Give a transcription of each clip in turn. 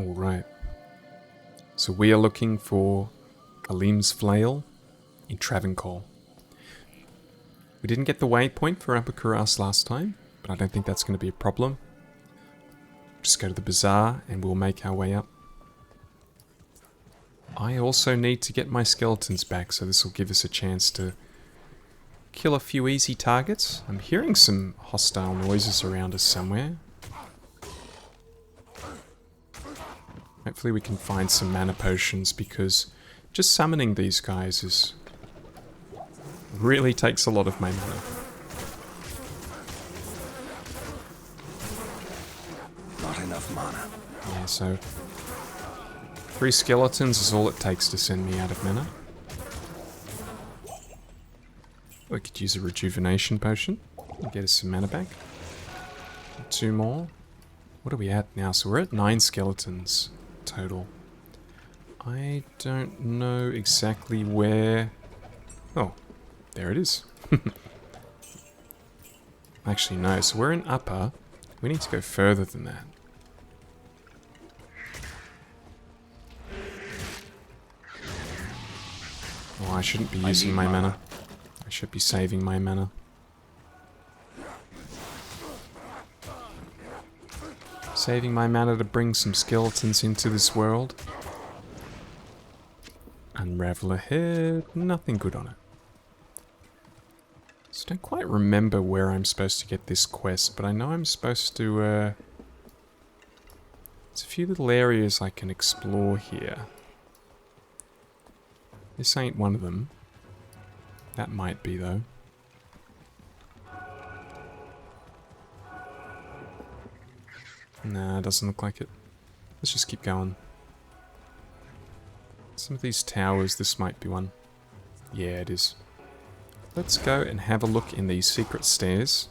Alright. So we are looking for Alim's Flail in Travancore. We didn't get the waypoint for Upper Kuras last time, but I don't think that's going to be a problem. Just go to the bazaar and we'll make our way up. I also need to get my skeletons back, so this will give us a chance to kill a few easy targets. I'm hearing some hostile noises around us somewhere. Hopefully we can find some mana potions, because just summoning these guys really takes a lot of my mana. Not enough mana. Yeah, so 3 skeletons is all it takes to send me out of mana. We could use a rejuvenation potion and get us some mana back. 2 more. What are we at now? So we're at 9 skeletons total. I don't know exactly where... Oh, there it is. Actually, no. So we're in upper. We need to go further than that. Oh, I shouldn't be using my mana. I should be saving my mana. Saving my mana to bring some skeletons into this world. Unravel ahead. Nothing good on it. So I don't quite remember where I'm supposed to get this quest, but I know I'm supposed to... There's a few little areas I can explore here. This ain't one of them. That might be, though. Nah, doesn't look like it. Let's just keep going. Some of these towers, this might be one. Yeah, it is. Let's go and have a look in these secret stairs.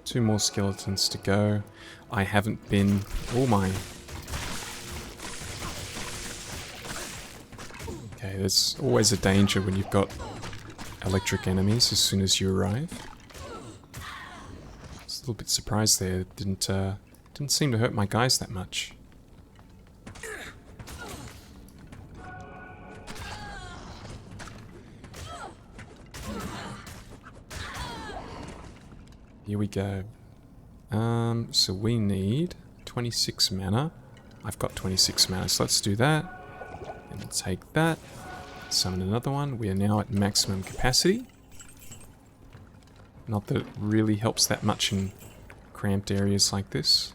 Two more skeletons to go. I haven't been... Oh my... Okay, there's always a danger when you've got electric enemies as soon as you arrive. I was a little bit surprised there. It didn't seem to hurt my guys that much. Here we go. So we need 26 mana. I've got 26 mana, so let's do that. And we'll take that. Summon another one. We are now at maximum capacity. Not that it really helps that much in cramped areas like this.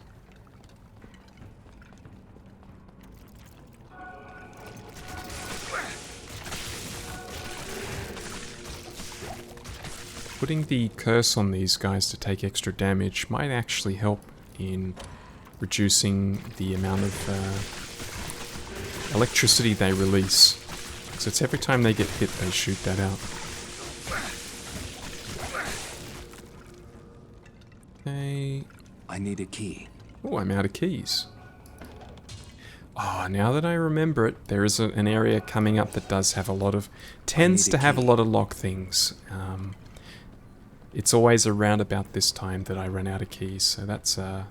Putting the curse on these guys to take extra damage might actually help in reducing the amount of electricity they release. So it's every time they get hit, they shoot that out. Okay. I need a key. Oh, I'm out of keys. Oh, now that I remember it, there is an area coming up that does have a lot of... tends to have a lot of lock things. It's always around about this time that I run out of keys, so that's... where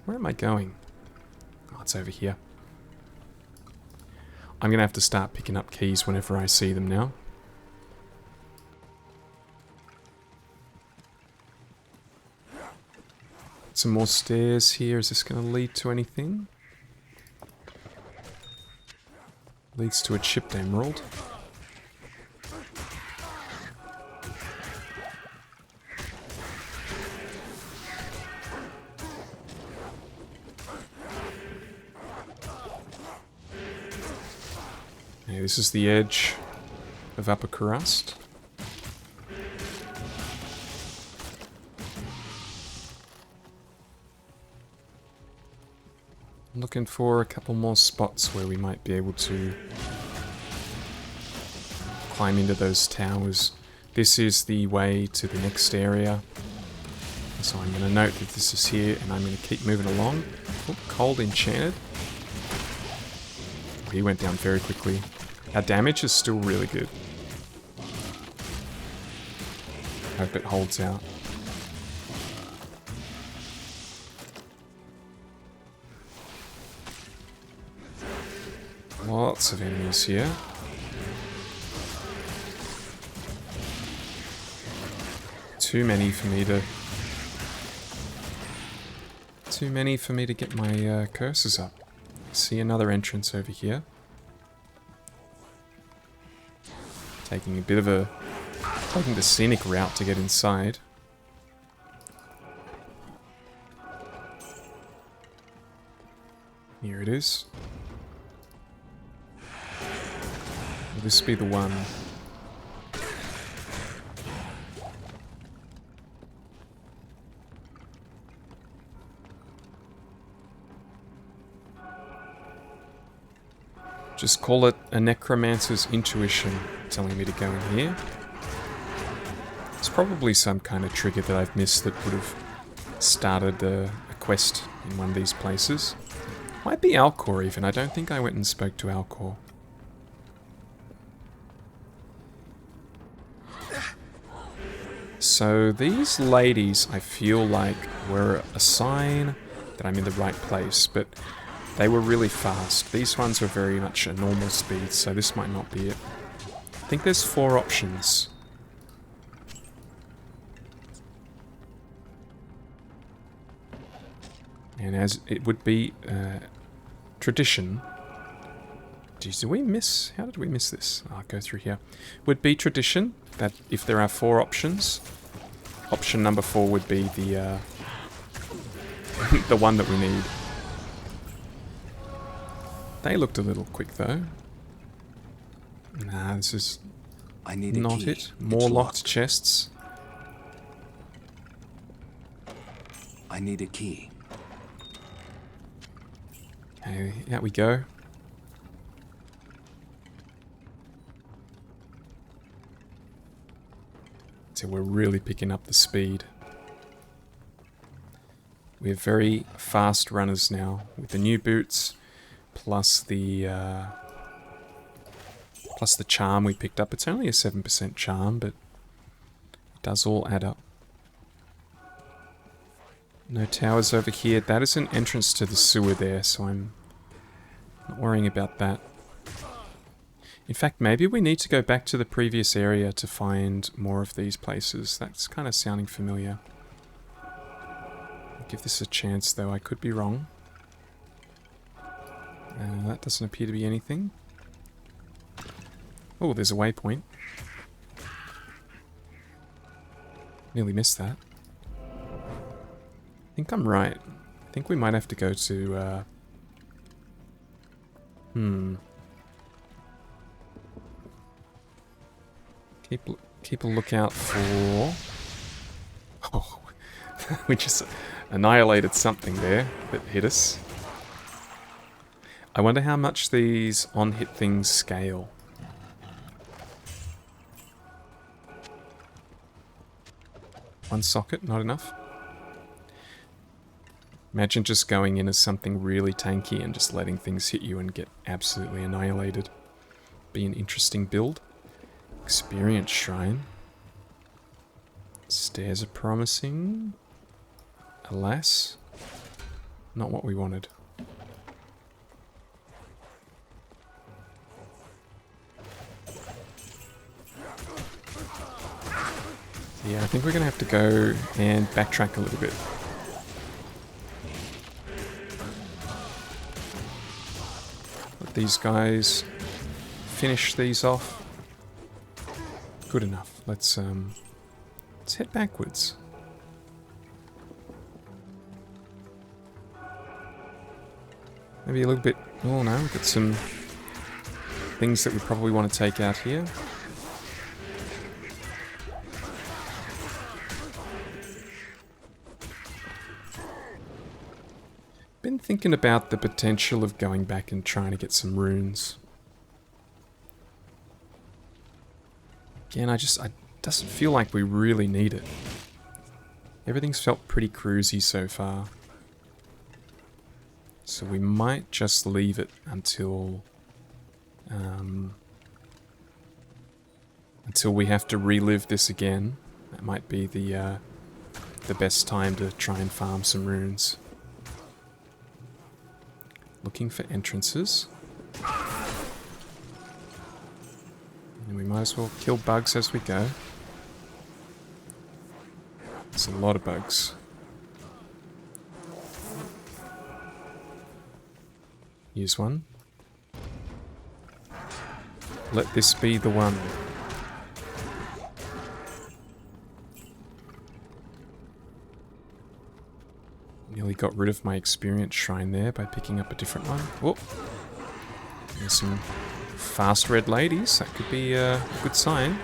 am I going? Oh, it's over here. I'm going to have to start picking up keys whenever I see them now. Some more stairs here. Is this going to lead to anything? Leads to a chipped emerald. Okay, this is the edge of Upper Kuras. I'm looking for a couple more spots where we might be able to climb into those towers. This is the way to the next area. So I'm going to note that this is here, and I'm going to keep moving along. Oh, cold enchanted. He went down very quickly. Our damage is still really good. Hope it holds out. Lots of enemies here. Too many for me to get my cursors up. See another entrance over here. Taking the scenic route to get inside. Here it is. Will this be the one? Just call it a Necromancer's intuition telling me to go in here. It's probably some kind of trigger that I've missed that would have started a quest in one of these places. Might be Alcor even. I don't think I went and spoke to Alcor. So these ladies, I feel like, were a sign that I'm in the right place, but they were really fast. These ones were very much a normal speed, so this might not be it. I think there's 4 options. And as it would be tradition... Geez, did we miss... How did we miss this? I'll go through here. Would be tradition that if there are 4 options, option number 4 would be the the one that we need. They looked a little quick though. Nah, this is not it. More locked chests. I need a key. Okay, out we go. So we're really picking up the speed. We're very fast runners now with the new boots, plus the charm we picked up. It's only a 7% charm, but it does all add up. No towers over here. That is an entrance to the sewer there, so I'm not worrying about that. In fact, maybe we need to go back to the previous area to find more of these places. That's kind of sounding familiar. I'll give this a chance, though. I could be wrong. That doesn't appear to be anything. Oh, there's a waypoint. Nearly missed that. I think I'm right. I think we might have to go to... Keep a lookout for... Oh, we just annihilated something there that hit us. I wonder how much these on-hit things scale. One socket, not enough? Imagine just going in as something really tanky and just letting things hit you and get absolutely annihilated. Be an interesting build. Experience shrine. Stairs are promising. Alas, not what we wanted. Yeah, I think we're gonna have to go and backtrack a little bit. Let these guys finish these off. Good enough. Let's head backwards. Maybe a little bit... Oh no, we've got some things that we probably want to take out here. Been thinking about the potential of going back and trying to get some runes. Again, it doesn't feel like we really need it. Everything's felt pretty cruisy so far. So we might just leave it until until we have to relive this again. That might be the best time to try and farm some runes. Looking for entrances. And we might as well kill bugs as we go. There's a lot of bugs. Use one. Let this be the one. Nearly got rid of my experience shrine there by picking up a different one. Oh, there's some fast red ladies. That could be a good sign.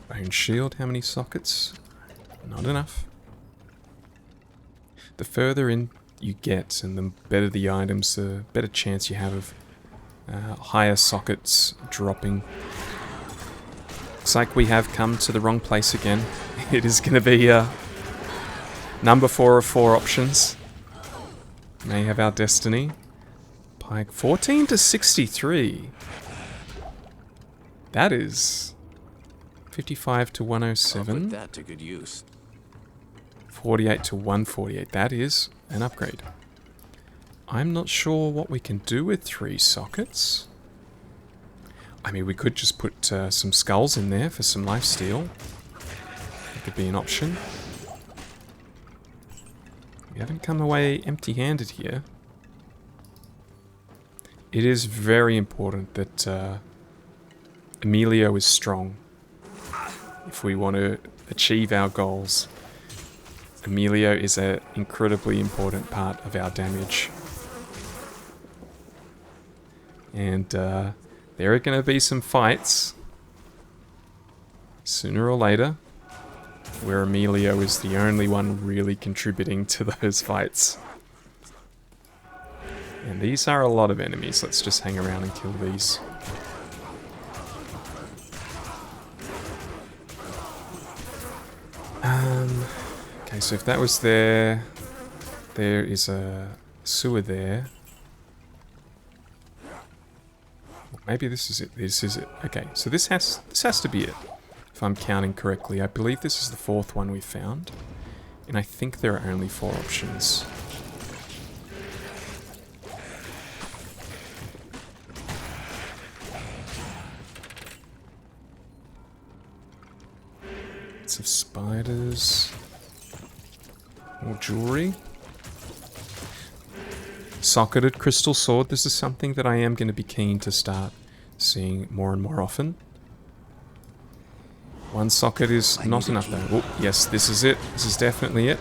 Bone shield, how many sockets? Not enough. The further in you get and the better the items, the better chance you have of higher sockets dropping. Looks like we have come to the wrong place again. It is going to be number 4 of 4 options. May have our destiny. Pike 14 to 63. That is 55 to 107. I'll put that to good use. 48 to 148. That is an upgrade. I'm not sure what we can do with 3 sockets. I mean, we could just put some skulls in there for some lifesteal. That could be an option. We haven't come away empty-handed here. It is very important that Emilio is strong if we want to achieve our goals. Emilio is an incredibly important part of our damage. And there are going to be some fights, sooner or later, where Emilio is the only one really contributing to those fights. And these are a lot of enemies. Let's just hang around and kill these. Okay, so if that was there, there is a sewer there. Maybe this is it. This is it. Okay, so this has to be it. If I'm counting correctly, I believe this is the 4th one we found, and I think there are only 4 options. Lots of spiders. More jewelry. Socketed crystal sword. This is something that I am going to be keen to start seeing more and more often. 1 socket is not enough though. Oh, yes, this is it. This is definitely it.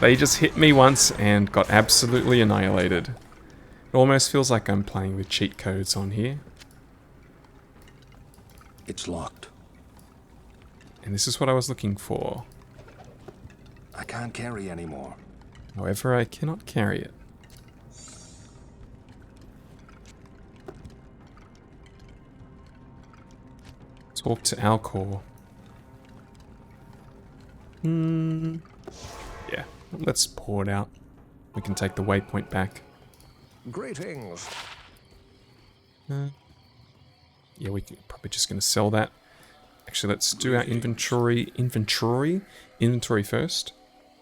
They just hit me once and got absolutely annihilated. It almost feels like I'm playing with cheat codes on here. It's locked. And this is what I was looking for. I can't carry anymore. However, I cannot carry it. Talk to Alcor. Yeah, let's pour it out. We can take the waypoint back. Greetings. Yeah, we're probably just going to sell that. Actually, let's do our inventory first.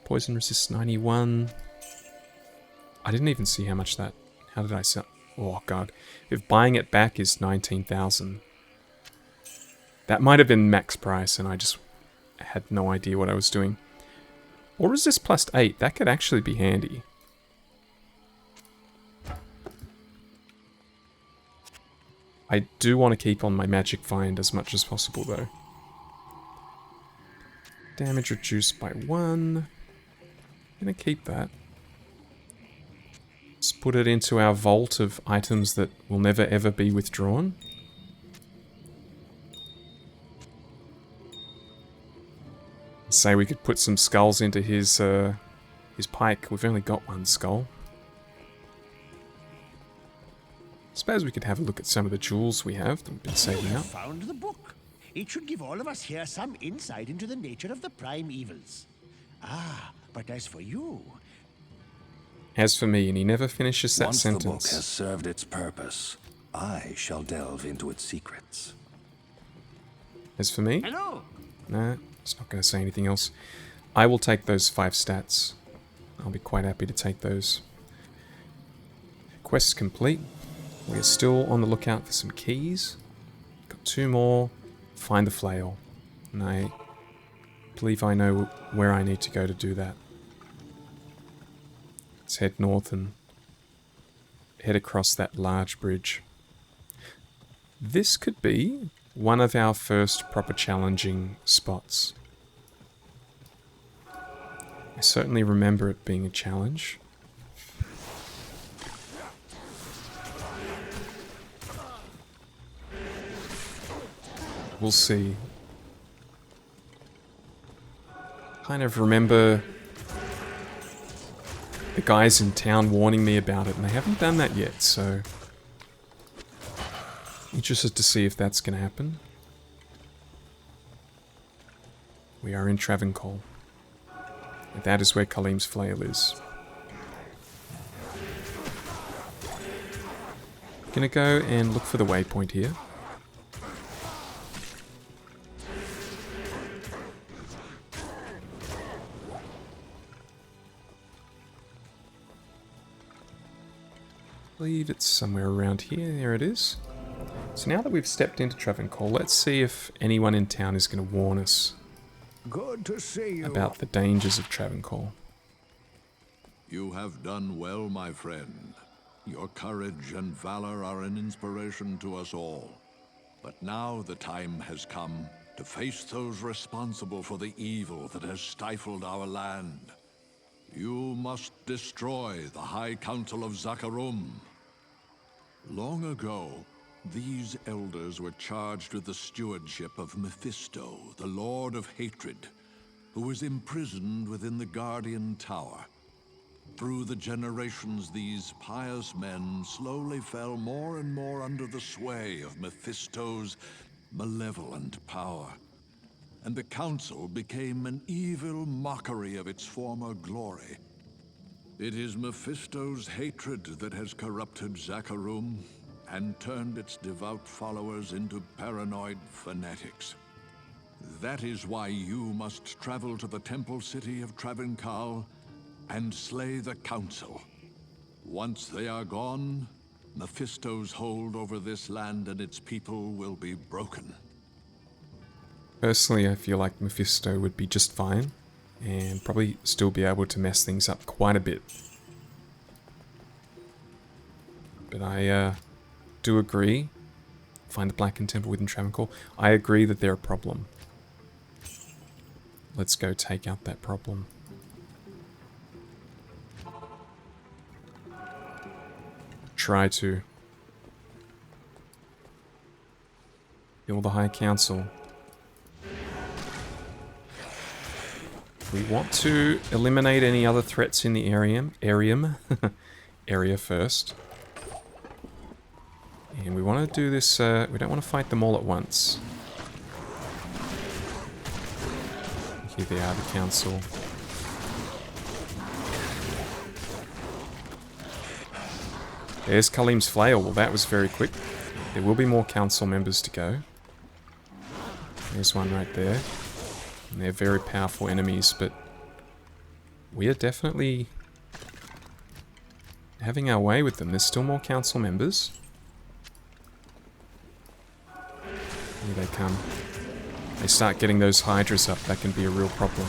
Poison resist 91. I didn't even see how much that... How did I sell? Oh, God. If buying it back is 19,000. That might have been max price, and I just had no idea what I was doing. Or resist plus 8. That could actually be handy. I do want to keep on my magic find as much as possible, though. Damage reduced by 1. I'm going to keep that. Let's put it into our vault of items that will never ever be withdrawn. Say we could put some skulls into his pike. We've only got 1 skull. Let's Suppose we could have a look at some of the jewels we have that we've been saving You up. found the book. It should give all of us here some insight into the nature of the prime evils. Ah, but as for you, As for me, and he never finishes that Once sentence. the book has served its purpose, I shall delve into its secrets. As for me, hello. nah, it's not going to say anything else. I will take those 5 stats. I'll be quite happy to take those. Quest complete. We're still on the lookout for some keys. Got 2 more. Find the flail. And I believe I know where I need to go to do that. Let's head north and head across that large bridge. This could be one of our first proper challenging spots. I certainly remember it being a challenge. We'll see. Kind of remember the guys in town warning me about it, and they haven't done that yet, so interested to see if that's going to happen. We are in Travancore. And that is where Khalim's flail is. Gonna go and look for the waypoint here. I believe it's somewhere around here. There it is. So now that we've stepped into Travancore, let's see if anyone in town is going to warn us Good to see you. about the dangers of Travancore. You have done well, my friend. Your courage and valor are an inspiration to us all. But now the time has come to face those responsible for the evil that has stifled our land. You must destroy the High Council of Zakarum. Long ago, these elders were charged with the stewardship of Mephisto, the Lord of Hatred, who was imprisoned within the Guardian Tower. Through the generations, these pious men slowly fell more and more under the sway of Mephisto's malevolent power. And the Council became an evil mockery of its former glory. It is Mephisto's hatred that has corrupted Zakarum and turned its devout followers into paranoid fanatics. That is why you must travel to the temple city of Travancore and slay the Council. Once they are gone, Mephisto's hold over this land and its people will be broken. Personally, I feel like Mephisto would be just fine, and probably still be able to mess things up quite a bit. But I do agree. Find the Blackened Temple within Travancore. I agree that they're a problem. Let's go take out that problem. Try to kill the High Council. We want to eliminate any other threats in the area first. And we want to do this, we don't want to fight them all at once. Here they are, the Council. There's Khalim's flail. Well, that was very quick. There will be more Council members to go. There's one right there. And they're very powerful enemies, but we are definitely having our way with them. There's still more Council members. Here they come. They start getting those Hydras up, that can be a real problem.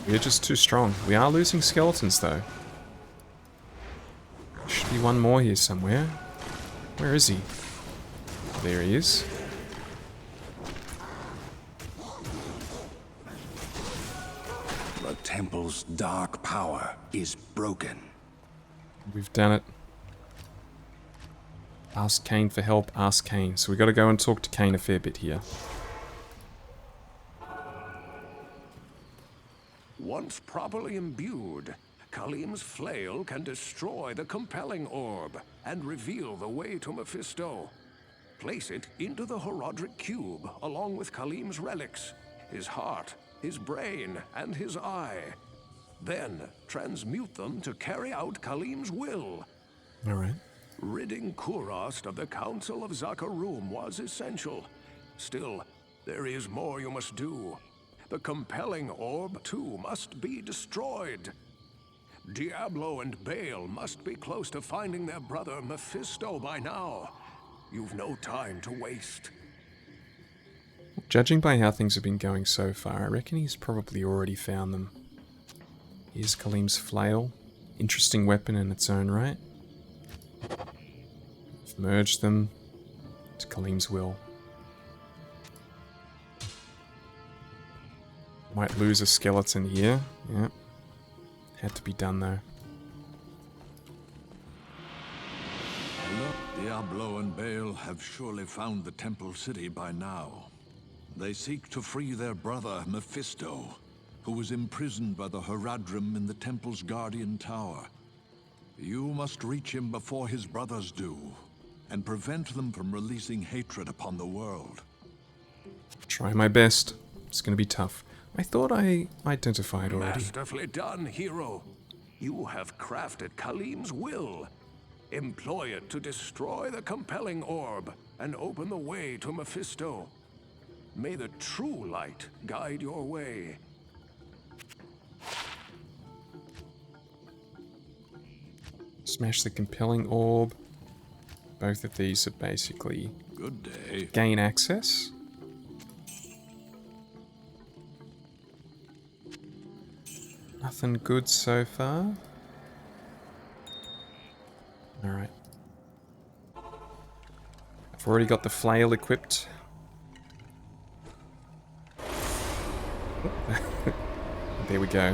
We're just too strong. We are losing skeletons though. Should be one more here somewhere. Where is he? There he is. The temple's dark power is broken. We've done it. Ask Cain for help, ask Cain. So we got to go and talk to Cain a fair bit here. Once properly imbued, Khalim's flail can destroy the compelling orb and reveal the way to Mephisto. Place it into the Horodric cube along with Khalim's relics, his heart, his brain, and his eye. Then transmute them to carry out Khalim's will. All right. Ridding Kurast of the Council of Zakarum was essential. Still, there is more you must do. The compelling orb, too, must be destroyed. Diablo and Bale must be close to finding their brother Mephisto by now. You've no time to waste. Judging by how things have been going so far, I reckon he's probably already found them. Here's Khalim's flail. Interesting weapon in its own right. I've merged them to Khalim's will. Might lose a skeleton here. Yeah. Had to be done though. Diablo and Bale have surely found the Temple City by now. They seek to free their brother, Mephisto, who was imprisoned by the Horadrim in the Temple's Guardian Tower. You must reach him before his brothers do, and prevent them from releasing hatred upon the world. Try my best. It's gonna be tough. I thought I identified already. Masterfully done, hero. You have crafted Khalim's will. Employ it to destroy the compelling orb and open the way to Mephisto. May the true light guide your way. Smash the compelling orb. Both of these are basically Good day. gain access. Nothing good so far. Alright. I've already got the flail equipped. There we go.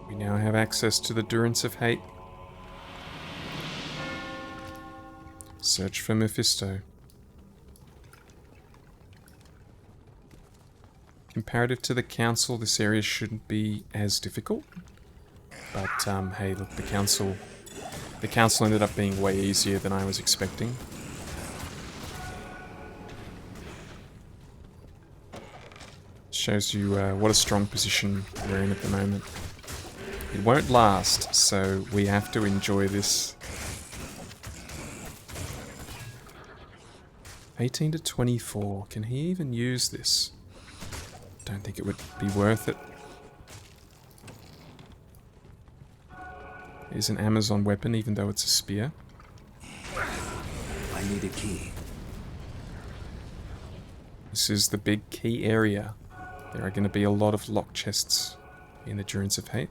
We now have access to the Durance of Hate. Search for Mephisto. Comparative to the council, this area shouldn't be as difficult. But hey, look, the council ended up being way easier than I was expecting. Shows you what a strong position we're in at the moment. It won't last, so we have to enjoy this. 18 to 24. Can he even use this? Don't think it would be worth it. Here's an Amazon weapon, even though it's a spear. I need a key. This is the big key area. There are going to be a lot of lock chests in the Durance of Hate.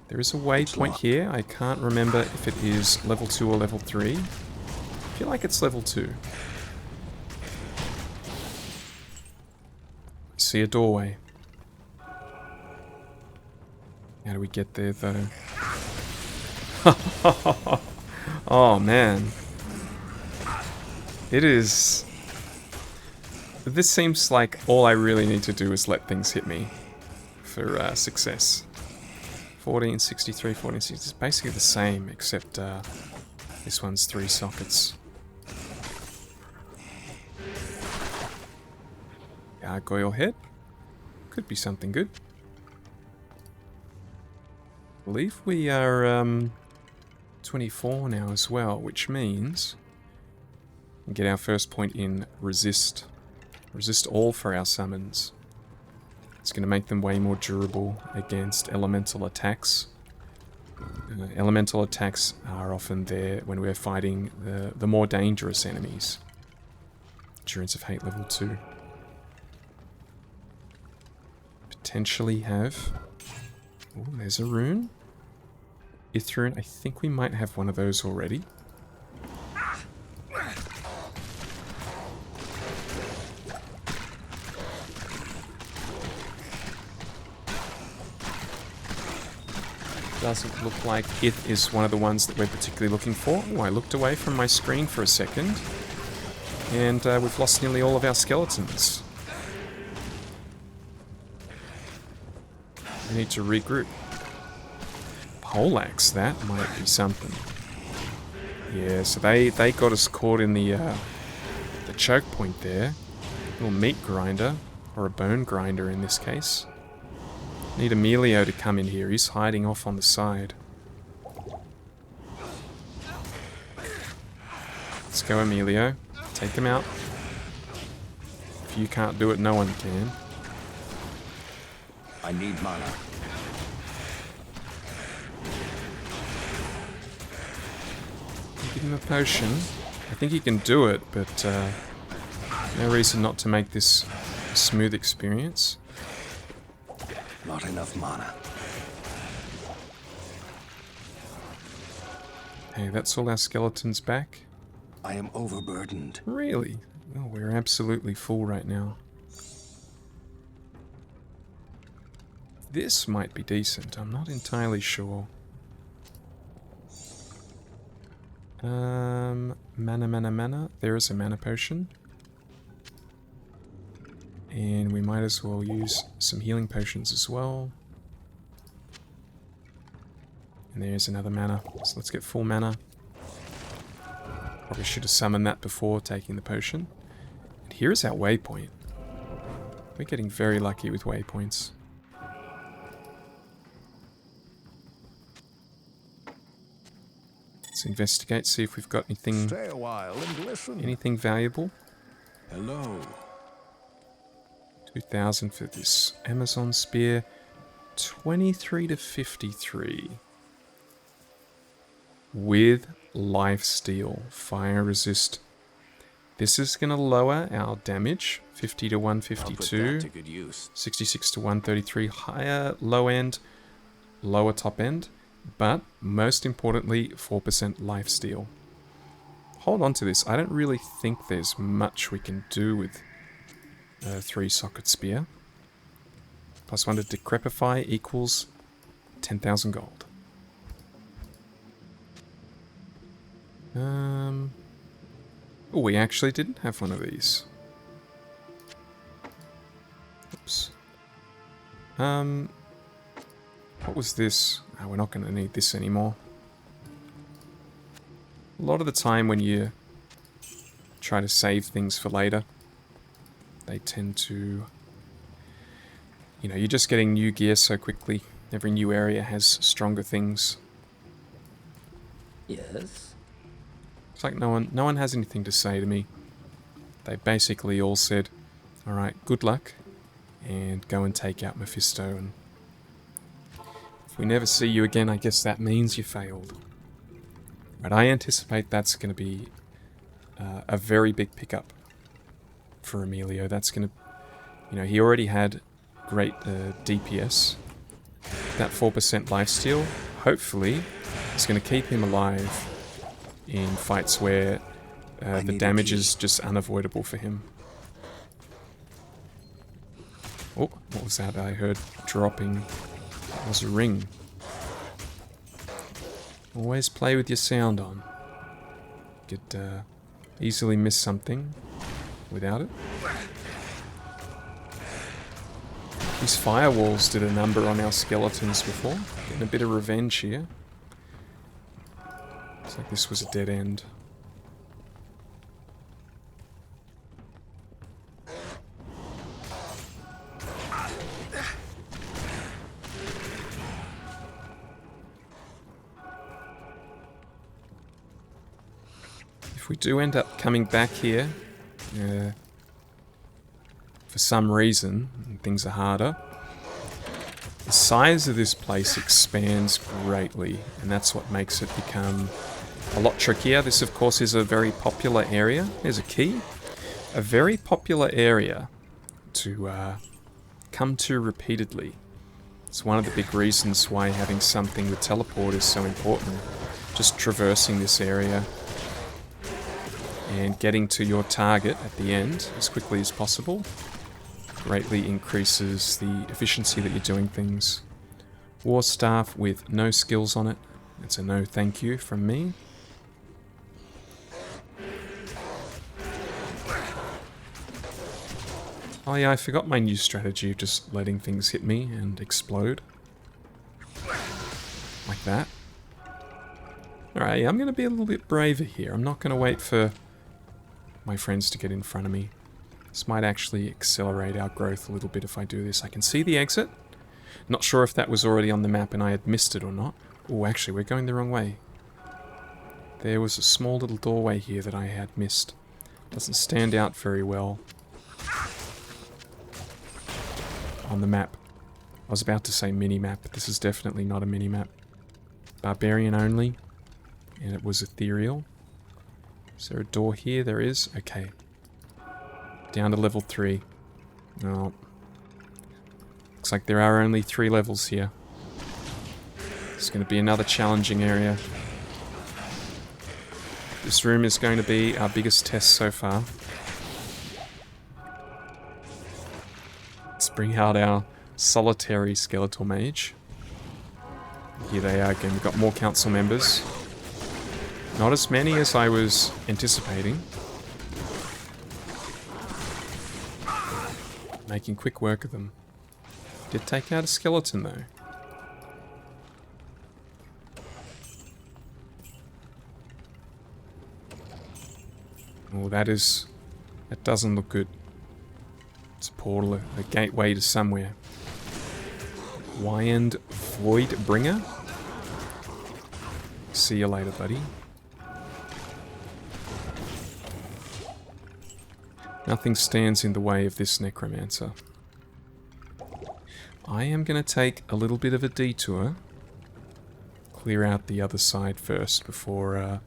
There is a waypoint here. I can't remember if it is level 2 or level 3. I feel like it's level 2. I see a doorway. How do we get there, though? Oh, man. It is... This seems like all I really need to do is let things hit me for success. 1463, 1460. It's basically the same, except this one's 3 sockets. Gargoyle head. Could be something good. I believe we are 24 now as well, which means we get our first point in resist. Resist all for our summons. It's going to make them way more durable against elemental attacks. Elemental attacks are often there when we're fighting the more dangerous enemies. Durance of Hate level 2. Potentially have... Oh, there's a rune. Ithrune. I think we might have one of those already. doesn't look like it is one of the ones that we're particularly looking for. Oh, I looked away from my screen for a second, and we've lost nearly all of our skeletons. We need to regroup. Poleaxe, that might be something. Yeah, so they got us caught in the choke point there. Little meat grinder, or a bone grinder in this case. Need Emilio to come in here. He's hiding off on the side. Let's go, Emilio. Take him out. If you can't do it, no one can. I need mana. Give him a potion. I think he can do it, but no reason not to make this a smooth experience. Not enough mana. Hey, that's all our skeletons back? I am overburdened. Really? Well, we're absolutely full right now. This might be decent. I'm not entirely sure. Mana. There is a mana potion. And we might as well use some healing potions as well. And there's another mana. So let's get full mana. Probably should have summoned that before taking the potion. And here's our waypoint. We're getting very lucky with waypoints. Let's investigate, see if we've got anything. Stay a while and listen. Anything valuable. Hello. 2,000 for this Amazon spear. 23 to 53. With lifesteal, fire resist. This is going to lower our damage. 50 to 152. I'll put that to good use. 66 to 133. Higher low end, lower top end. But most importantly, 4% lifesteal. Hold on to this. I don't really think there's much we can do with a 3-socket spear. +1 to decrepify equals 10,000 gold. Oh, we actually didn't have one of these. Oops. What was this? Oh, we're not going to need this anymore. A lot of the time when you try to save things for later, they tend to... You know, you're just getting new gear so quickly. Every new area has stronger things. Yes. It's like no one has anything to say to me. They basically all said, alright, good luck, and go and take out Mephisto, and if we never see you again, I guess that means you failed. But I anticipate that's going to be a very big pickup for Emilio. That's going to... You know, he already had great DPS. That 4% lifesteal, hopefully, is going to keep him alive in fights where the damage is just unavoidable for him. Oh, what was that I heard dropping? It was a ring. Always play with your sound on. You could easily miss something without it. These firewalls did a number on our skeletons before. Getting a bit of revenge here. Looks like this was a dead end. If we do end up coming back here, for some reason, and things are harder, the size of this place expands greatly, and that's what makes it become a lot trickier. This, of course, is a very popular area. There's a key. A very popular area to come to repeatedly. It's one of the big reasons why having something with teleport is so important. Just traversing this area and getting to your target at the end as quickly as possible greatly increases the efficiency that you're doing things. War staff with no skills on it. It's a no thank you from me. Oh yeah, I forgot my new strategy of just letting things hit me and explode. Like that. Alright, I'm going to be a little bit braver here. I'm not going to wait for my friends to get in front of me. This might actually accelerate our growth a little bit if I do this. I can see the exit. Not sure if that was already on the map and I had missed it or not. Oh, actually, we're going the wrong way. There was a small little doorway here that I had missed. Doesn't stand out very well on the map. I was about to say mini-map, but this is definitely not a mini-map. Barbarian only, and it was ethereal. Is there a door here? There is. Okay. Down to level 3. No. Looks like there are only 3 levels here. It's going to be another challenging area. This room is going to be our biggest test so far. Let's bring out our solitary skeletal mage. Here they are again. We've got more council members. Not as many as I was anticipating. Making quick work of them. Did take out a skeleton though. Oh, that doesn't look good. It's a portal, a gateway to somewhere. Wyand Voidbringer? See you later, buddy. Nothing stands in the way of this Necromancer. I am going to take a little bit of a detour. Clear out the other side first before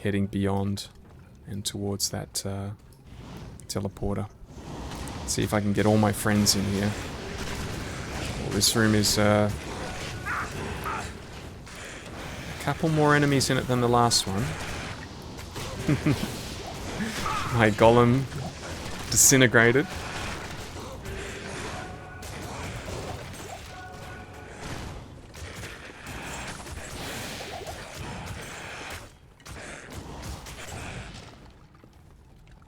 heading beyond and towards that teleporter. See if I can get all my friends in here. Well, this room is a couple more enemies in it than the last one. My golem disintegrated.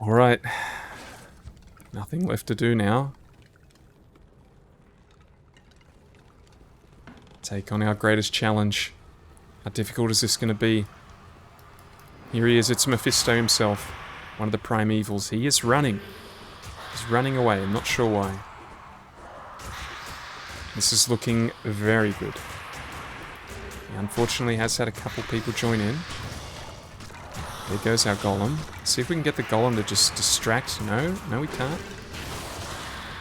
Alright. Nothing left to do now. Take on our greatest challenge. How difficult is this going to be? Here he is, it's Mephisto himself. One of the primevals. He is running. He's running away, I'm not sure why. This is looking very good. He unfortunately has had a couple people join in. There goes our golem. See if we can get the golem to just distract. No, we can't.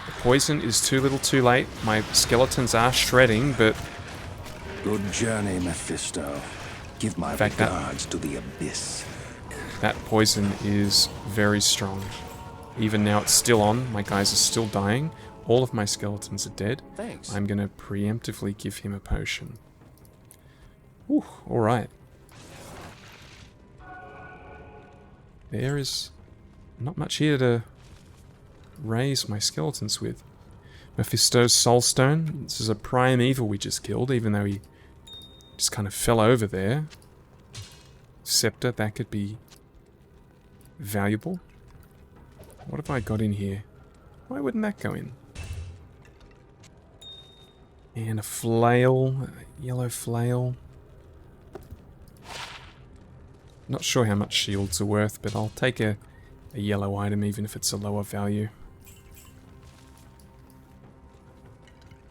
The poison is too little too late. My skeletons are shredding, but... Good journey, Mephisto. Give my regards to the abyss. That poison is very strong. Even now it's still on. My guys are still dying. All of my skeletons are dead. Thanks. I'm going to preemptively give him a potion. Ooh, alright. There is not much here to raise my skeletons with. Mephisto's Soulstone. This is a primeval we just killed, even though he just kind of fell over there. Scepter, that could be valuable. What have I got in here? Why wouldn't that go in? And a flail, a yellow flail. Not sure how much shields are worth, but I'll take a yellow item even if it's a lower value.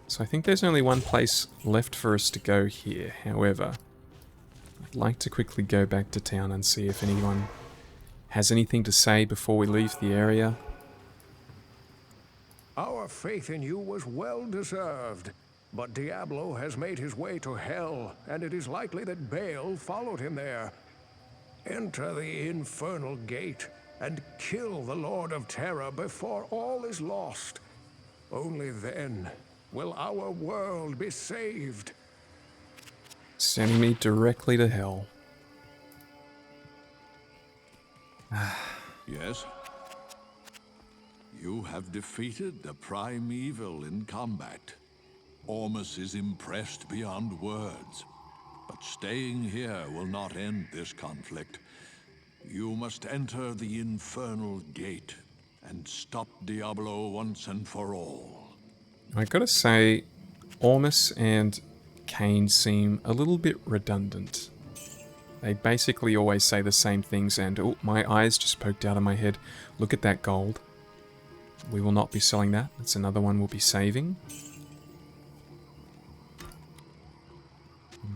So I think there's only one place left for us to go here. However, I'd like to quickly go back to town and see if anyone has anything to say before we leave the area. Our faith in you was well deserved, but Diablo has made his way to hell, and it is likely that Baal followed him there. Enter the infernal gate and kill the Lord of Terror before all is lost. Only then will our world be saved. Sending me directly to hell. Yes? You have defeated the primeval in combat. Ormus is impressed beyond words. But staying here will not end this conflict. You must enter the infernal gate and stop Diablo once and for all. I gotta say, Ormus and Cain seem a little bit redundant. They basically always say the same things, and oh, my eyes just poked out of my head. Look at that gold. We will not be selling that. That's another one we'll be saving.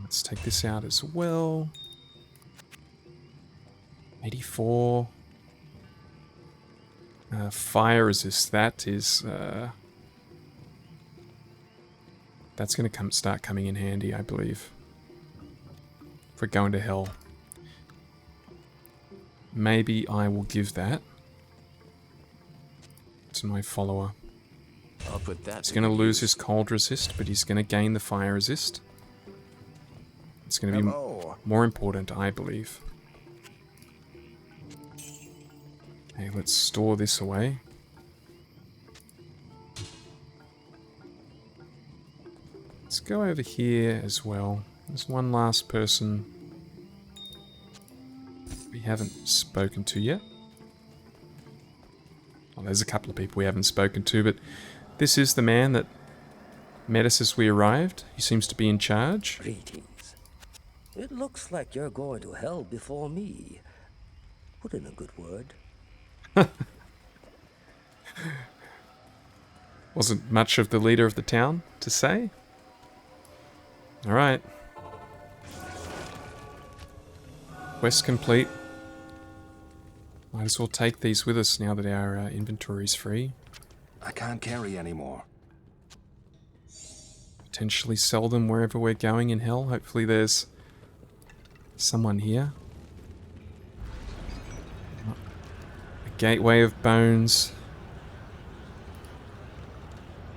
Let's take this out as well. 84. Fire resist. That is... that's going to start coming in handy, I believe. If we're going to hell. Maybe I will give that to my follower. I'll put that. He's going to lose his cold resist, but he's going to gain the fire resist. It's going to be more important, I believe. Okay, let's store this away. Let's go over here as well. There's one last person we haven't spoken to yet. Well, there's a couple of people we haven't spoken to, but this is the man that met us as we arrived. He seems to be in charge. Greetings. It looks like you're going to hell before me. Put in a good word. Wasn't much of the leader of the town to say. Alright. Quest complete. Might as well take these with us now that our inventory is free. I can't carry anymore. Potentially sell them wherever we're going in hell. Hopefully there's someone here. A gateway of bones.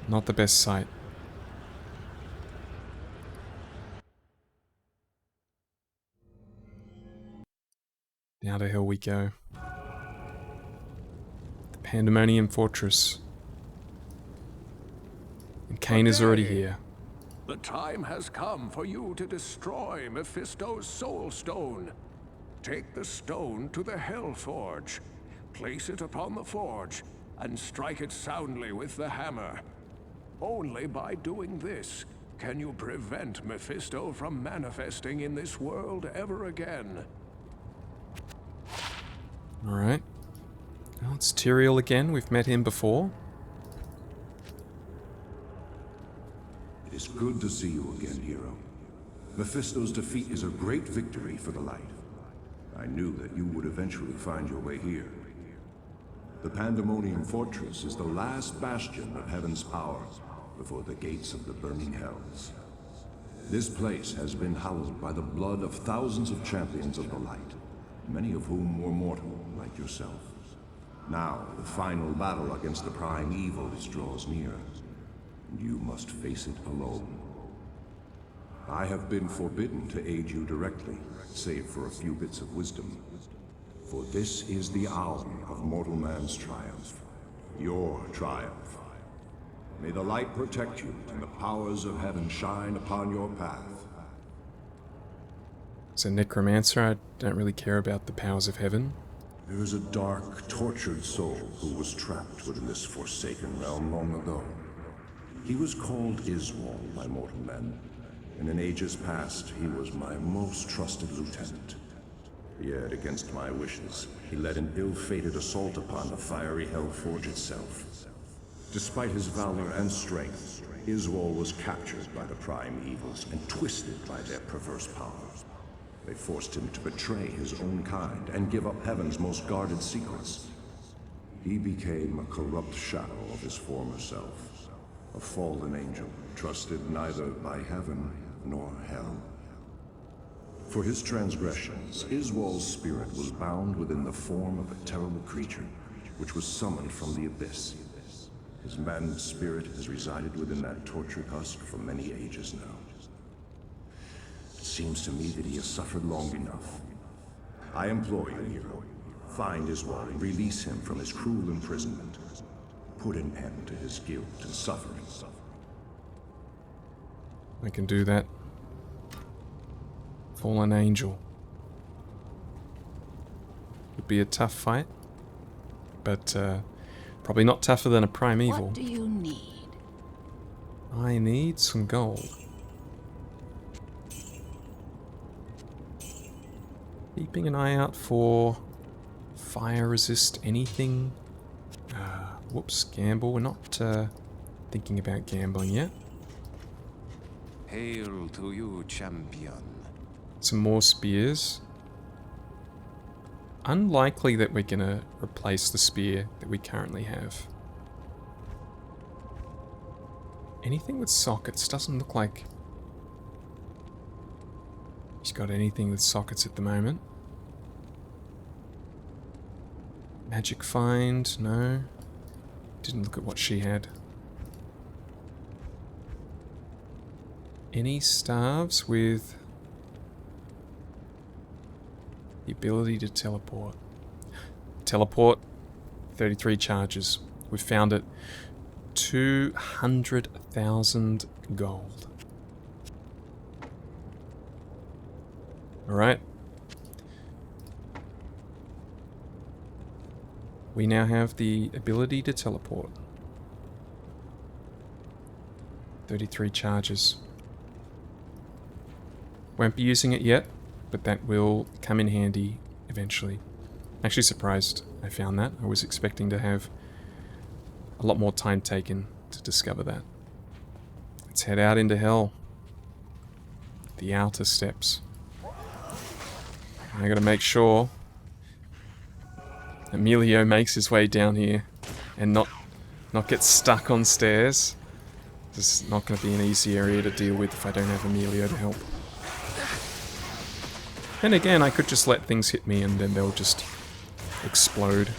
Not the best sight. Now to hell we go. The Pandemonium Fortress. And Cain is already here. The time has come for you to destroy Mephisto's soul stone. Take the stone to the Hell Forge. Place it upon the forge, and strike it soundly with the hammer. Only by doing this can you prevent Mephisto from manifesting in this world ever again. Alright. Well, it's Tyrael again. We've met him before. It is good to see you again, hero. Mephisto's defeat is a great victory for the light. I knew that you would eventually find your way here. The Pandemonium Fortress is the last bastion of heaven's power before the gates of the burning hells. This place has been hallowed by the blood of thousands of champions of the light, many of whom were mortal, like yourself. Now, the final battle against the prime evils draws near, and you must face it alone. I have been forbidden to aid you directly, save for a few bits of wisdom. For this is the hour of mortal man's triumph, your triumph. May the light protect you, and the powers of heaven shine upon your path. As a necromancer, I don't really care about the powers of heaven. There is a dark, tortured soul who was trapped within this forsaken realm long ago. He was called Iswal by mortal men, and in ages past, he was my most trusted lieutenant. Yet, against my wishes, he led an ill-fated assault upon the fiery Hellforge itself. Despite his valor and strength, Iswal was captured by the prime evils and twisted by their perverse powers. They forced him to betray his own kind and give up heaven's most guarded secrets. He became a corrupt shadow of his former self, a fallen angel, trusted neither by heaven nor hell. For his transgressions, Iswal's spirit was bound within the form of a terrible creature, which was summoned from the abyss. His maddened spirit has resided within that tortured husk for many ages now. It seems to me that he has suffered long enough. I implore you, hero, find Iswal and release him from his cruel imprisonment. Put an end to his guilt and suffering. I can do that. Fallen Angel. Would be a tough fight, but probably not tougher than a Primeval. What do you need? I need some gold. Keeping an eye out for fire resist anything. Whoops, gamble. We're not thinking about gambling yet. Hail to you, champion. Some more spears. Unlikely that we're gonna replace the spear that we currently have. Anything with sockets doesn't look like he's got anything with sockets at the moment. Magic find, no. Didn't look at what she had. Any staves with the ability to teleport? Teleport, 33 charges. We found it. 200,000 gold. Alright. We now have the ability to teleport. 33 charges. Won't be using it yet, but that will come in handy eventually. Actually surprised I found that. I was expecting to have a lot more time taken to discover that. Let's head out into hell. The outer steps. I gotta make sure Emilio makes his way down here and not get stuck on stairs. This is not going to be an easy area to deal with if I don't have Emilio to help. Then again, I could just let things hit me and then they'll just explode.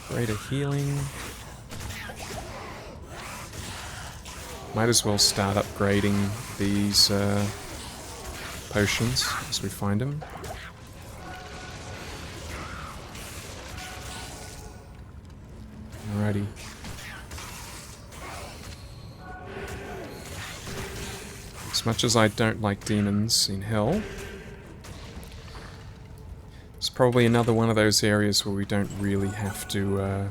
Greater healing. Might as well start upgrading these potions as we find them. Alrighty. As much as I don't like demons in hell, it's probably another one of those areas where we don't really have to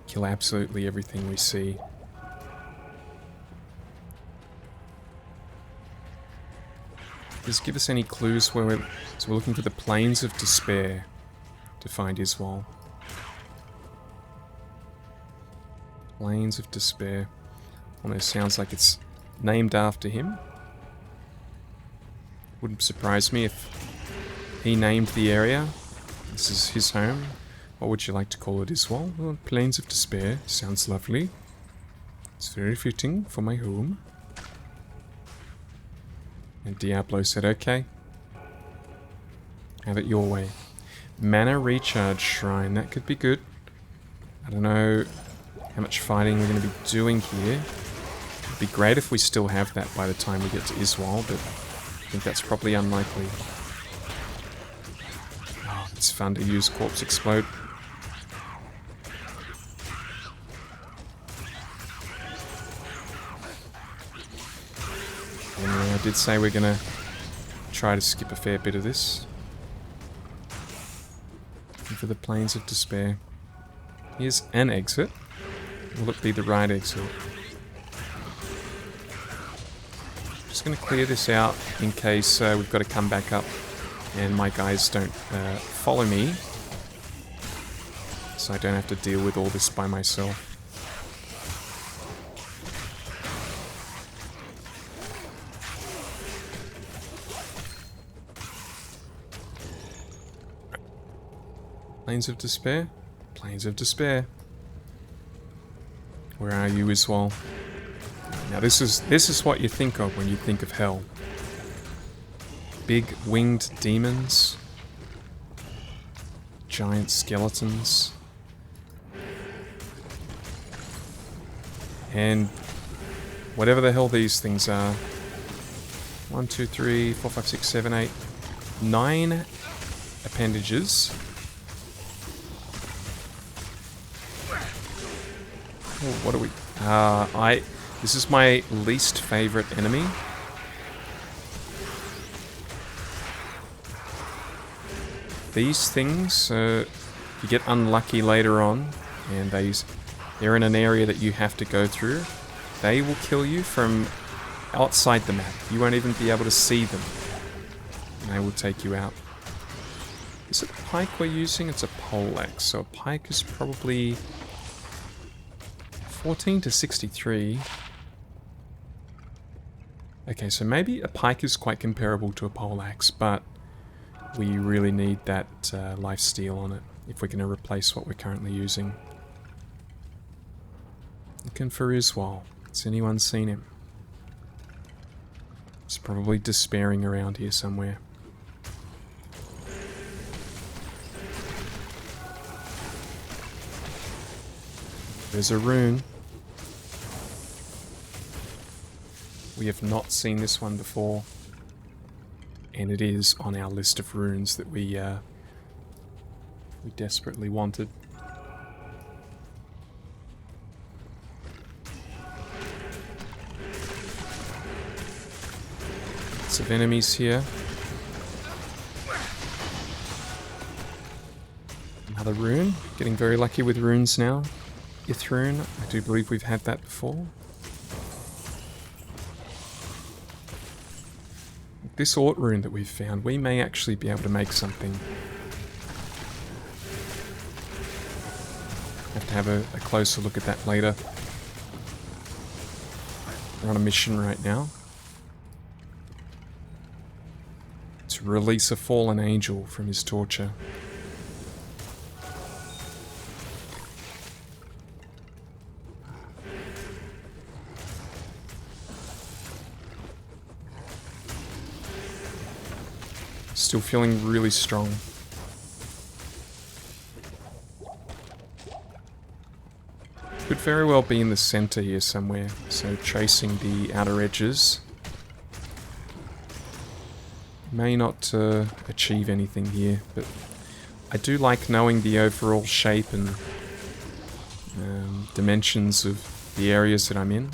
kill absolutely everything we see. Does it give us any clues where we're... So we're looking for the Plains of Despair to find Iswal. Plains of Despair. Almost sounds like it's named after him. Wouldn't surprise me if he named the area. This is his home. What would you like to call it, Iswal? Well, Plains of Despair. Sounds lovely. It's very fitting for my home. And Diablo said, okay. Have it your way. Mana Recharge Shrine. That could be good. I don't know how much fighting we're going to be doing here. It'd be great if we still have that by the time we get to Iswal, but I think that's probably unlikely. Oh, it's fun to use Corpse Explode. Anyway, I did say we're going to try to skip a fair bit of this. And for the Plains of Despair. Here's an exit. Will it be the right exit? Just going to clear this out in case we've got to come back up and my guys don't follow me. So I don't have to deal with all this by myself. Plains of Despair? Plains of Despair. Where are you, Iswal? Now this is what you think of when you think of hell. Big winged demons. Giant skeletons. And whatever the hell these things are. 1, 2, 3, 4, 5, 6, 7, 8, 9 appendages. Oh, what are we... This is my least favorite enemy. These things, you get unlucky later on, and they're in an area that you have to go through. They will kill you from outside the map. You won't even be able to see them. And they will take you out. Is it a pike we're using? It's a poleaxe. So a pike is probably 14 to 63. Okay, so maybe a pike is quite comparable to a poleaxe, but we really need that lifesteal on it if we're going to replace what we're currently using. Looking for Iswal. Has anyone seen him? He's probably despairing around here somewhere. There's a rune. We have not seen this one before. And it is on our list of runes that we desperately wanted. Lots of enemies here. Another rune. Getting very lucky with runes now. Ith rune. I do believe we've had that before. This Ort rune that we've found, we may actually be able to make something. Have to have a closer look at that later. We're on a mission right now. To release a fallen angel from his torture. Still feeling really strong. Could very well be in the center here somewhere, so tracing the outer edges. May not achieve anything here, but I do like knowing the overall shape and dimensions of the areas that I'm in.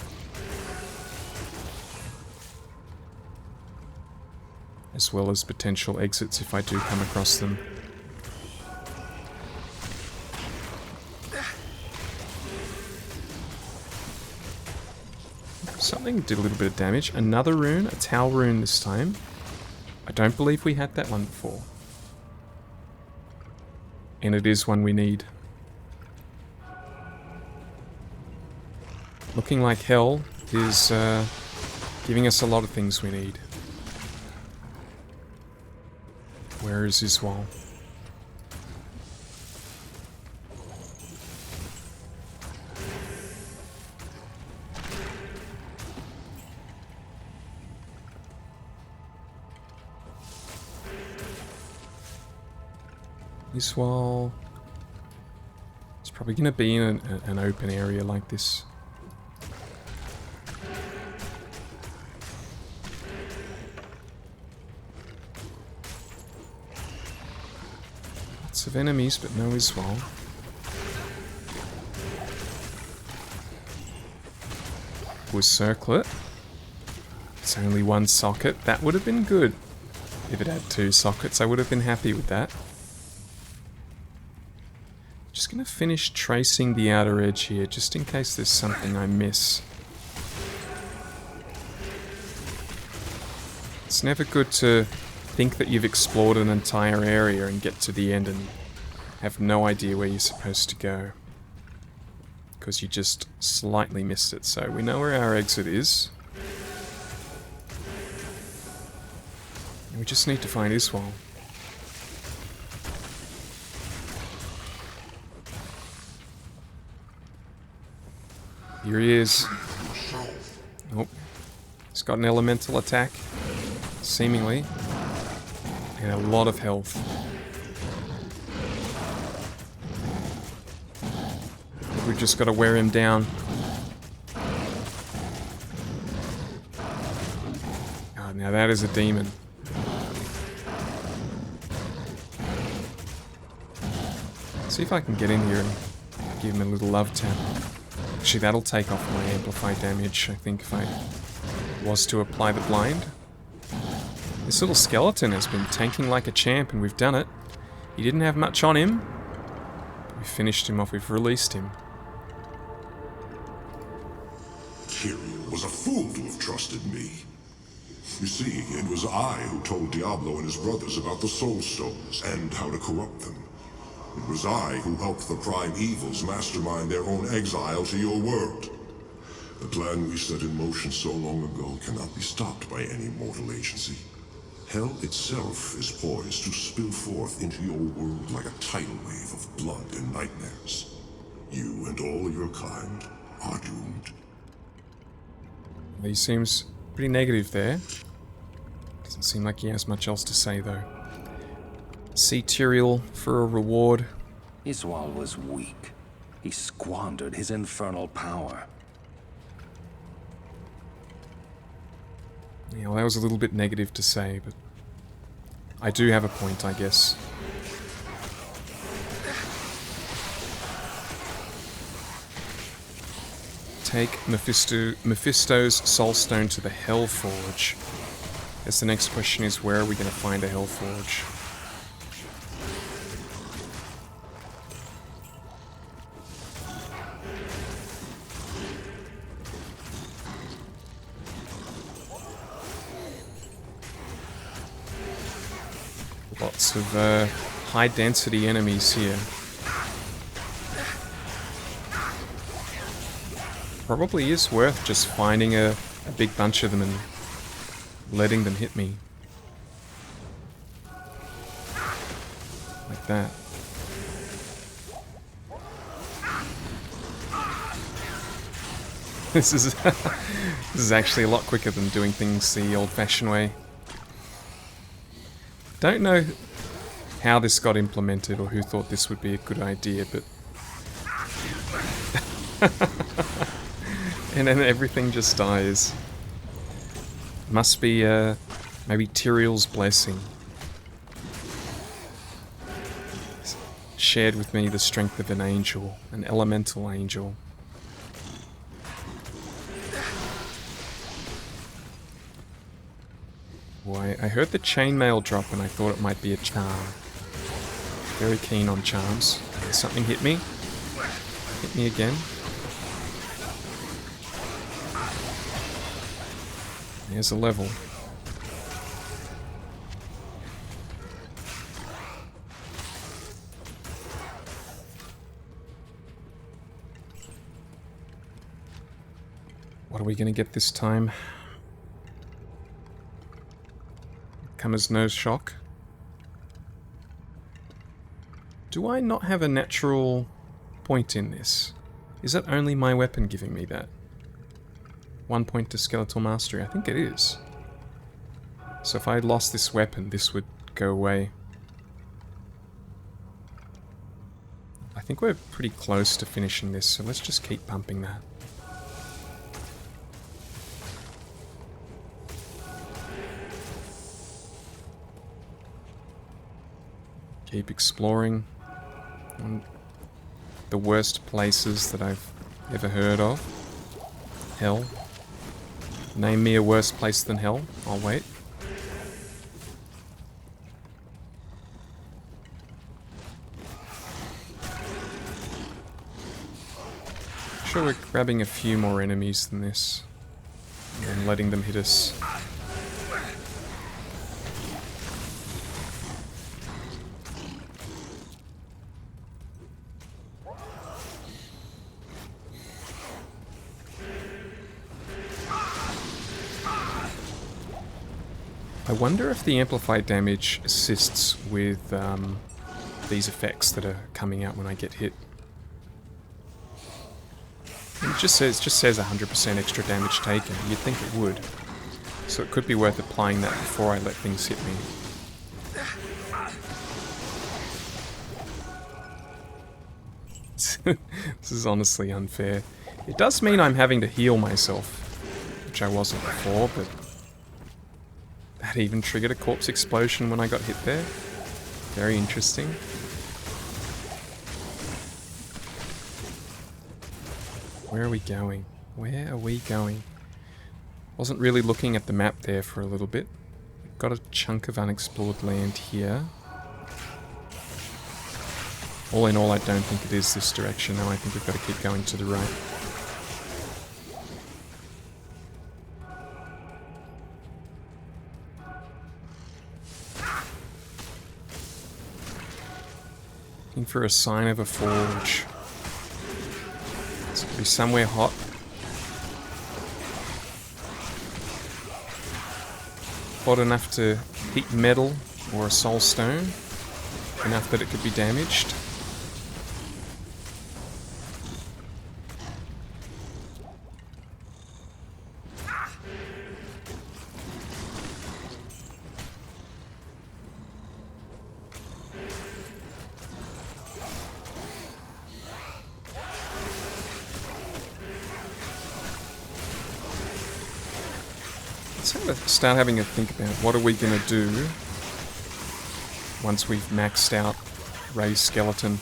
As well as potential exits if I do come across them. Something did a little bit of damage. Another rune, a Tau rune this time. I don't believe we had that one before. And it is one we need. Looking like hell is giving us a lot of things we need. Where is his wall? This wall... It's probably going to be in an open area like this. Lots of enemies, but no Iswal. We'll circle it. It's only one socket. That would have been good. If it had 2 sockets, I would have been happy with that. Just going to finish tracing the outer edge here, just in case there's something I miss. It's never good to think that you've explored an entire area and get to the end and have no idea where you're supposed to go. Because you just slightly missed it. So we know where our exit is. And we just need to find Iswal. Here he is. Oh, he's got an elemental attack, seemingly, and a lot of health. We've just got to wear him down. God, now that is a demon. See if I can get in here and give him a little love tap. Actually, that'll take off my amplified damage, I think, if I was to apply the blind. This little skeleton has been tanking like a champ, and we've done it. He didn't have much on him. We've finished him off, we've released him. Tyrael was a fool to have trusted me. You see, it was I who told Diablo and his brothers about the Soul Stones and how to corrupt them. It was I who helped the Prime Evils mastermind their own exile to your world. The plan we set in motion so long ago cannot be stopped by any mortal agency. Hell itself is poised to spill forth into your world like a tidal wave of blood and nightmares. You and all your kind are doomed. He seems pretty negative there. Doesn't seem like he has much else to say, though. See Tyrael for a reward. Iswal was weak. He squandered his infernal power. Yeah, well, that was a little bit negative to say, but I do have a point, I guess. Take Mephisto's Soul Stone to the Hellforge. I guess the next question is, where are we going to find a Hellforge? Lots of high-density enemies here. Probably is worth just finding a big bunch of them and letting them hit me. Like that. This is actually a lot quicker than doing things the old-fashioned way. Don't know how this got implemented or who thought this would be a good idea, but... and then everything just dies. Must be, maybe Tyrael's blessing. Shared with me the strength of an angel, an elemental angel. Boy, I heard the chainmail drop and I thought it might be a charm. Very keen on charms. Something hit me. Hit me again. There's a level. What are we going to get this time? Come as no shock. Do I not have a natural point in this? Is that only my weapon giving me that? 1 point to skeletal mastery. I think it is. So if I lost this weapon, this would go away. I think we're pretty close to finishing this, so let's just keep pumping that. Keep exploring the worst places that I've ever heard of. Hell. Name me a worse place than hell. I'll wait. Sure, we're grabbing a few more enemies than this and letting them hit us. I wonder if the amplified damage assists with these effects that are coming out when I get hit. It just says 100% extra damage taken. You'd think it would. So it could be worth applying that before I let things hit me. This is honestly unfair. It does mean I'm having to heal myself, which I wasn't before, but that even triggered a corpse explosion when I got hit there. Very interesting. Where are we going? Where are we going? Wasn't really looking at the map there for a little bit. Got a chunk of unexplored land here. All in all, I don't think it is this direction, though. I think we've got to keep going to the right. Looking for a sign of a forge. It's going to be somewhere hot. Hot enough to heat metal or a soul stone. Enough that it could be damaged. Start having a think about what are we going to do once we've maxed out Ray's skeleton.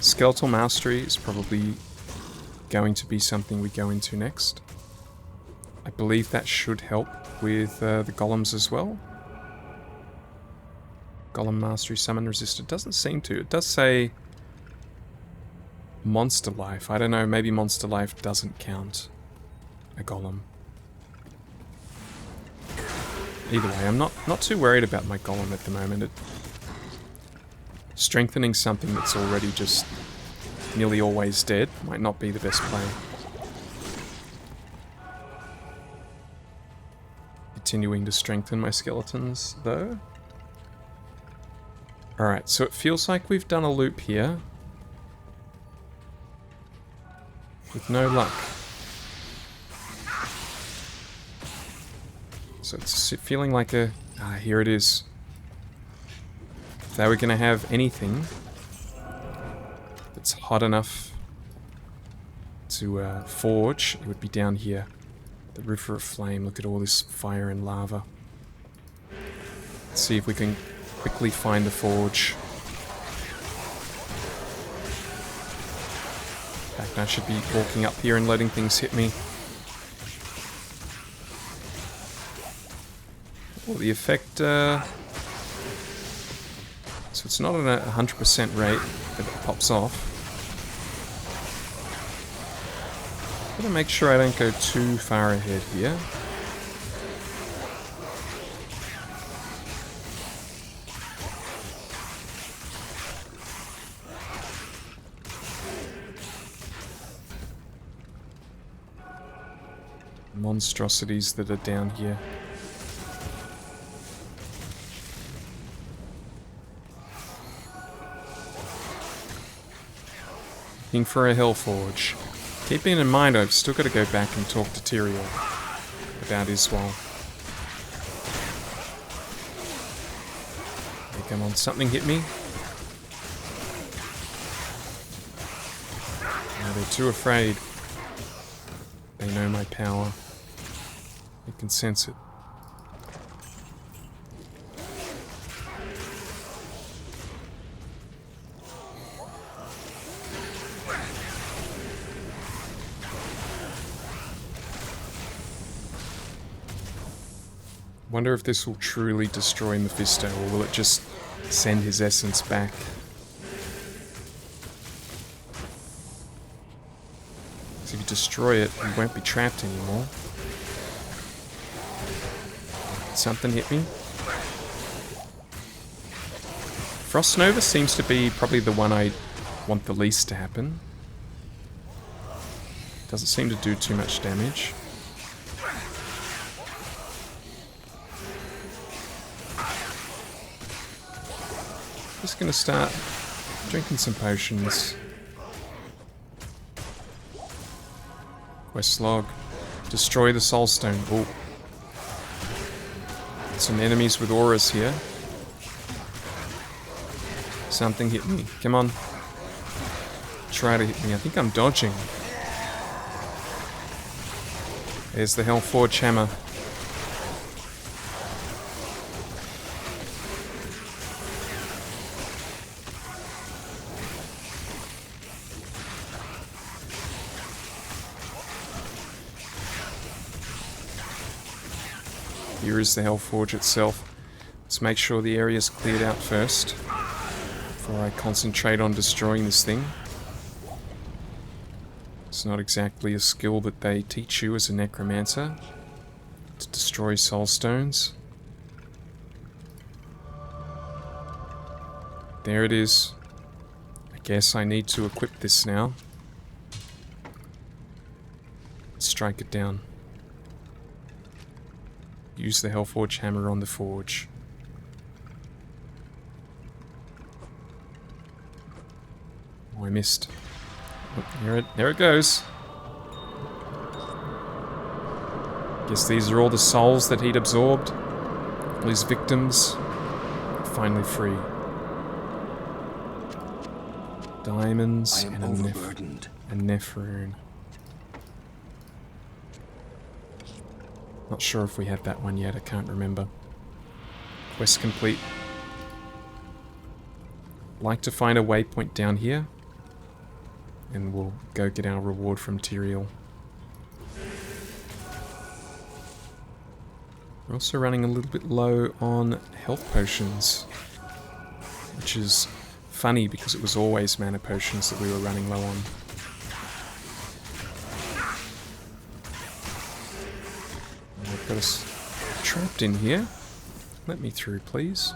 Skeletal mastery is probably going to be something we go into next. I believe that should help with the golems as well. Golem mastery, summon resisted. Doesn't seem to. It does say monster life. I don't know, maybe monster life doesn't count a golem. Either way, I'm not too worried about my golem at the moment. Strengthening something that's already just nearly always dead might not be the best play. Continuing to strengthen my skeletons, though. Alright, so it feels like we've done a loop here. With no luck. So it's feeling like a... Ah, here it is. If they were going to have anything that's hot enough to forge, it would be down here. The River of Flame. Look at all this fire and lava. Let's see if we can quickly find the forge. In fact, I should be walking up here and letting things hit me. Well, the effect, so it's not at a 100% rate that it pops off. Gotta make sure I don't go too far ahead here. Monstrosities that are down here. Looking for a Hellforge. Keeping in mind I've still got to go back and talk to Tyrael about Iswal. Okay, come on, something hit me. No, they're too afraid. They know my power. They can sense it. Wonder if this will truly destroy Mephisto, or will it just send his essence back? So if you destroy it, he won't be trapped anymore. Something hit me. Frost Nova seems to be probably the one I want the least to happen. Doesn't seem to do too much damage. Just gonna start drinking some potions. Quest log. Destroy the soulstone. Oh. Some enemies with auras here. Something hit me. Come on. Try to hit me. I think I'm dodging. There's the Hellforge hammer. Here is the Hellforge itself. Let's make sure the area's cleared out first before I concentrate on destroying this thing. It's not exactly a skill that they teach you as a Necromancer, to destroy soulstones. There it is. I guess I need to equip this now. Strike it down. Use the Hellforge hammer on the forge. Oh, I missed. Oh, there it goes. Guess these are all the souls that he'd absorbed. All his victims. Finally free. Diamonds and a Nephrune. Not sure if we have that one yet, I can't remember. Quest complete. Like to find a waypoint down here. And we'll go get our reward from Tyrael. We're also running a little bit low on health potions. Which is funny because it was always mana potions that we were running low on. I've got us trapped in here. Let me through, please.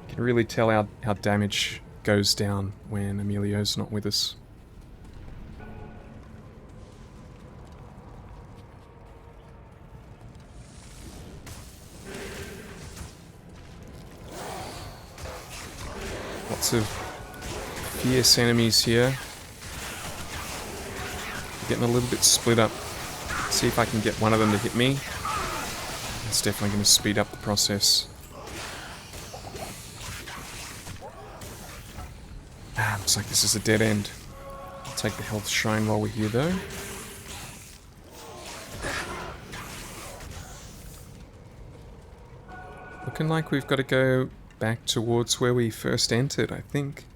You can really tell how damage goes down when Emilio's not with us. Lots of fierce enemies here. Getting a little bit split up. See if I can get one of them to hit me. It's definitely going to speed up the process. Looks like this is a dead end. I'll take the health shrine while we're here though. Looking like we've got to go back towards where we first entered, I think.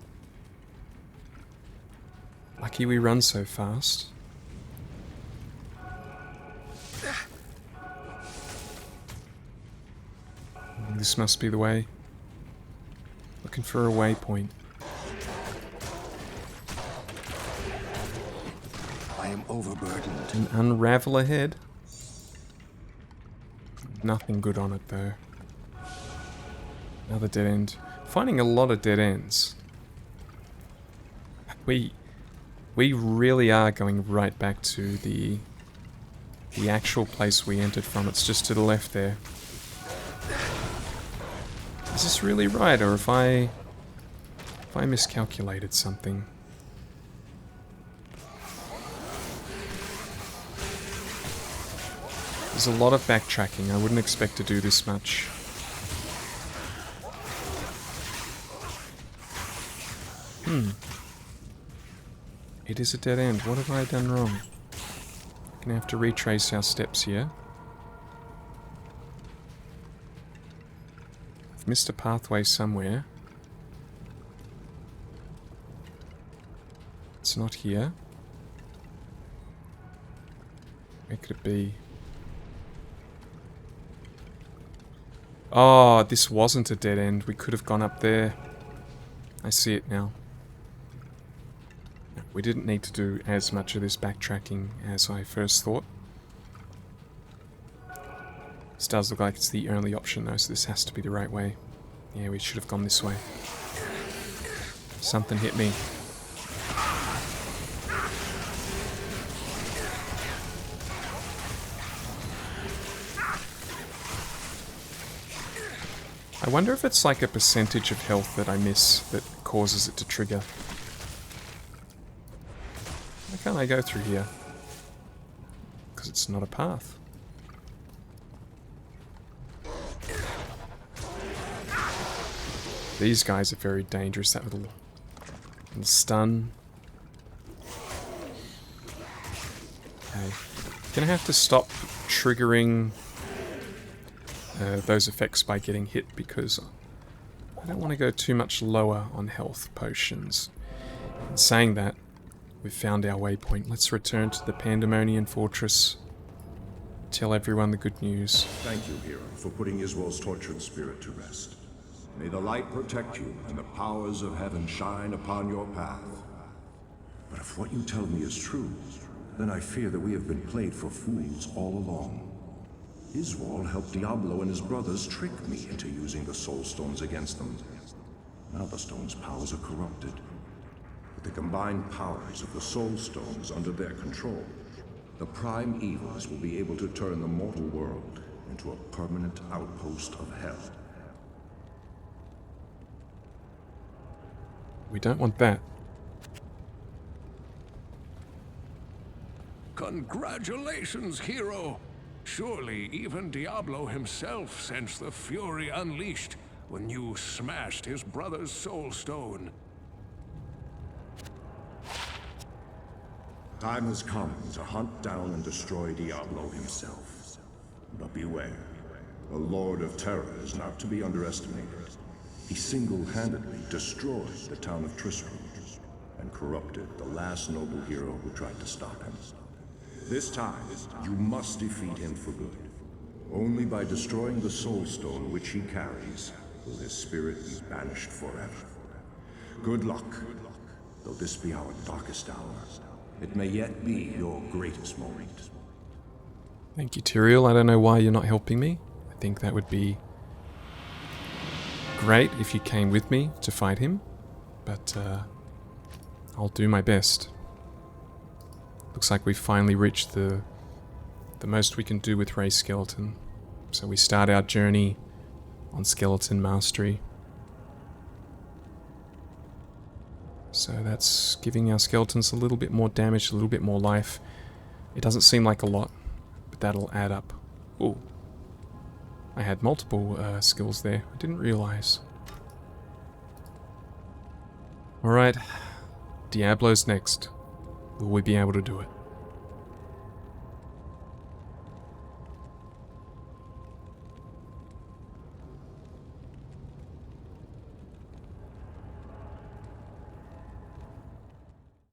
Lucky we run so fast. This must be the way. Looking for a waypoint. I am overburdened. An unravel ahead. Nothing good on it though. Another dead end. Finding a lot of dead ends. We really are going right back to the actual place we entered from. It's just to the left there. Is this really right, or if I miscalculated something? There's a lot of backtracking. I wouldn't expect to do this much. It is a dead end. What have I done wrong? Gonna have to retrace our steps here. I've missed a pathway somewhere. It's not here. Where could it be? Oh, this wasn't a dead end. We could have gone up there. I see it now. We didn't need to do as much of this backtracking as I first thought. This does look like it's the only option though, so this has to be the right way. Yeah, we should have gone this way. Something hit me. I wonder if it's like a percentage of health that I miss that causes it to trigger. Why can't I go through here? Because it's not a path. These guys are very dangerous, that little stun. Okay. Gonna have to stop triggering those effects by getting hit because I don't want to go too much lower on health potions. In saying that, we've found our waypoint. Let's return to the Pandemonian Fortress tell everyone the good news. Thank you, hero, for putting Iswol's tortured spirit to rest. May the light protect you and the powers of heaven shine upon your path. But if what you tell me is true, then I fear that we have been played for fools all along. Iswol helped Diablo and his brothers trick me into using the Soul Stones against them. Now the stone's powers are corrupted. With the combined powers of the Soul Stones under their control, the prime evils will be able to turn the mortal world into a permanent outpost of hell. We don't want that. Congratulations, hero! Surely even Diablo himself sensed the fury unleashed when you smashed his brother's soul stone. Time has come to hunt down and destroy Diablo himself. But beware, the Lord of Terror is not to be underestimated. He single-handedly destroyed the town of Tristram and corrupted the last noble hero who tried to stop him. This time, you must defeat him for good. Only by destroying the Soul Stone which he carries will his spirit be banished forever. Good luck. Though this be our darkest hour, it may yet be your greatest moment. Thank you, Tyrael. I don't know why you're not helping me. I think that would be great if you came with me to fight him, but I'll do my best. Looks like we've finally reached the most we can do with Ray Skeleton. So we start our journey on Skeleton Mastery. So that's giving our skeletons a little bit more damage, a little bit more life. It doesn't seem like a lot, but that'll add up. Ooh. I had multiple skills there. I didn't realize. Alright. Diablo's next. Will we be able to do it?